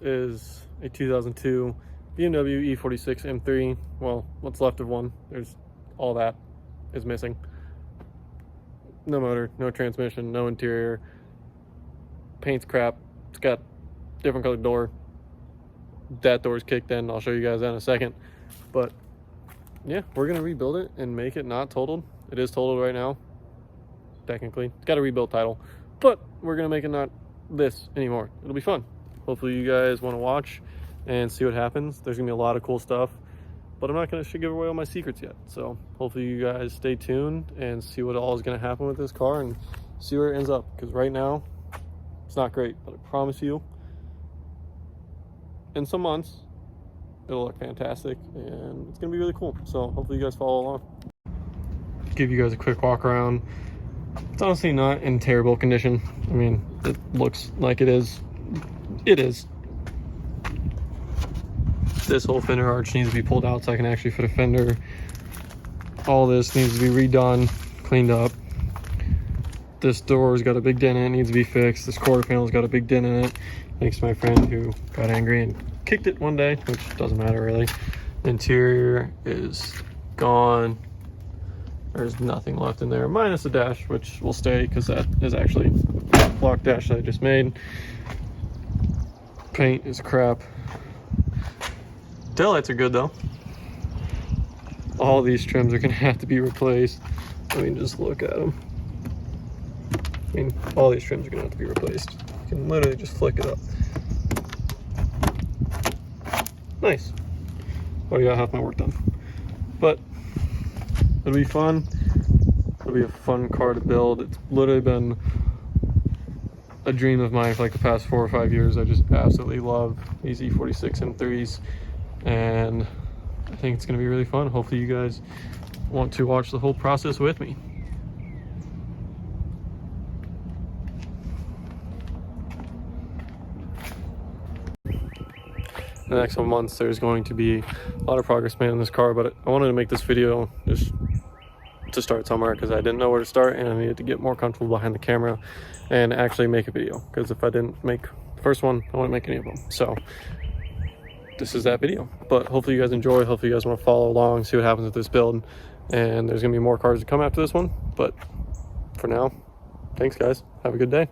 is a 2002 BMW E46 M3. Well, what's left of one. There's all that is missing. No motor, no transmission, no interior. Paint's crap. It's got different colored door. That door's kicked in. I'll show you guys that in a second. But yeah, we're gonna rebuild it and make it not totaled. It is totaled right now, technically. It's got a rebuild title, but we're gonna make it not this anymore. It'll be fun. Hopefully you guys want to watch and see what happens. There's gonna be a lot of cool stuff, but I'm not gonna give away all my secrets yet. So hopefully you guys stay tuned and see what all is gonna happen with this car and see where it ends up. Because right now it's not great, but I promise you, in some months it'll look fantastic and it's gonna be really cool. So hopefully you guys follow along. Give you guys a quick walk around. It's honestly not in terrible condition. I mean, it looks like it is. It is. This whole fender arch needs to be pulled out so I can actually fit a fender. All this needs to be redone, cleaned up. This door's got a big dent in it, needs to be fixed. This quarter panel's got a big dent in it, thanks to my friend who got angry and kicked it one day, which doesn't matter really. Interior is gone. There's nothing left in there, minus the dash, which will stay because that is actually a block dash that I just made. Paint is crap. Taillights are good though. All these trims are gonna have to be replaced. I mean, just look at them. I mean, all these trims are gonna have to be replaced. You can literally just flick it up. Nice. Already got half my work done. But it'll be fun. It'll be a fun car to build. It's literally been a dream of mine for like the past 4 or 5 years. I just absolutely love these E46 M3s, and I think it's gonna be really fun. Hopefully you guys want to watch the whole process with me. In the next couple months there's going to be a lot of progress made on this car, but I wanted to make this video just to start somewhere because I didn't know where to start and I needed to get more comfortable behind the camera and actually make a video, because if I didn't make the first one I wouldn't make any of them. So this is that video, but hopefully you guys enjoy. Hopefully you guys want to follow along, see what happens with this build, and there's gonna be more cars to come after this one. But for now, thanks guys, have a good day.